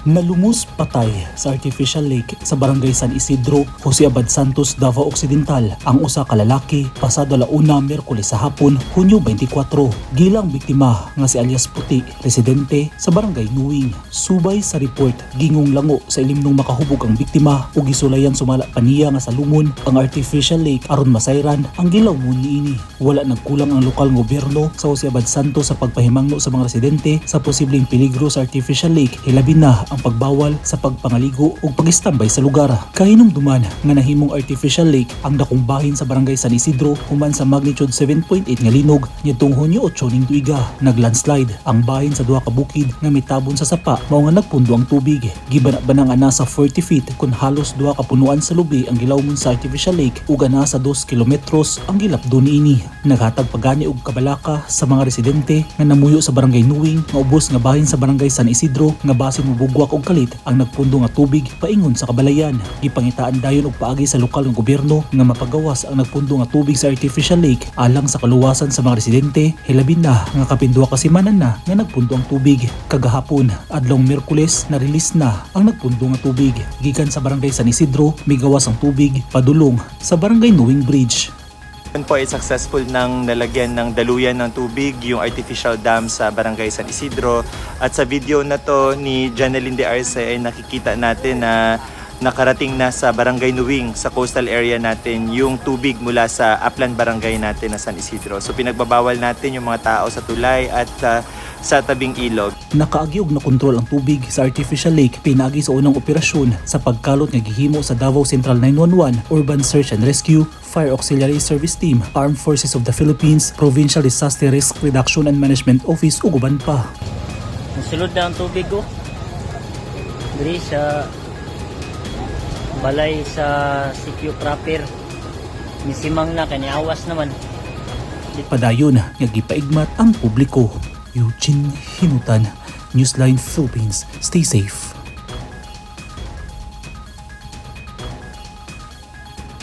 Nalumos patay sa artificial lake sa barangay San Isidro, Jose Abad Santos, Davao Occidental ang usa ka lalaki pasado alauna Miyerkules sa hapon, Hunyo 24. Gilang biktima nga si alias Puti, residente sa barangay Nuwing. Subay sa report, gingong lango sa ilimnong makahubog ang biktima ug gisulayan sumala pa niya nga sa lumon ang artificial lake aron masayran ang gilaw mo niini. Wala nagkulang ang lokal gobyerno sa Jose Abad Santos sa pagpahimangno sa mga residente sa posibleng peligro sa artificial lake, hilabi na ang pagbawal sa pagpangaligo ug pag-istambay sa lugar. Kahinumduman nga nahimong artificial lake ang dakong bahin sa barangay San Isidro human sa magnitude 7.8 nga linog nitong Hunyo 8 ning tuiga. Naglandslide ang bahin sa duha ka bukid nga mitabon sa sapa mao nga nagpundo ang tubig. Gibana-banang ana sa 40 feet kun halos duha ka punuan sa lubi ang gilawmon sa artificial lake ug ana sa 2 kilometros ang gilapdo niini. Naghatag pagani og kabalaka sa mga residente nga namuyo sa barangay Nuwing nga ubos nga bahin sa barangay San Isidro nga basin mubugwak og kalit ang nagpundo nga tubig paingon sa kabalayan. Gipangitaan dayon og paagi sa lokal nga gobyerno nga mapagawas ang nagpundo nga tubig sa artificial lake alang sa kaluwasan sa mga residente, hilabi na nga kapinduha ka simanan na nga nagpundo ang tubig. Kagahapon adlong Miyerkules na-release na ang nagpundo nga tubig gikan sa barangay San Isidro, migawas ang tubig padulong sa barangay Nuwing Bridge. Yun po ay successful nang nalagyan ng daluyan ng tubig yung artificial dam sa barangay San Isidro. At sa video na to ni Janeline de Arce ay nakikita natin na nakarating na sa barangay Nuwing sa coastal area natin yung tubig mula sa upland barangay natin na San Isidro. So pinagbabawal natin yung mga tao sa tulay at sa tabing ilog. Nakaagyog na kontrol ang tubig sa artificial lake pinagi sa unang operasyon sa pagkalot nga gihimo sa Davao Central 911, Urban Search and Rescue, Fire Auxiliary Service Team, Armed Forces of the Philippines, Provincial Disaster Risk Reduction and Management Office ug uban pa. Nasulod na ang tubig ko. Diri sa balay sa sitio proper. Misimang na kaniawas naman. Padayon nga gipaigmat ang publiko. Eugene Hinutan, Newsline Philippines. Stay safe.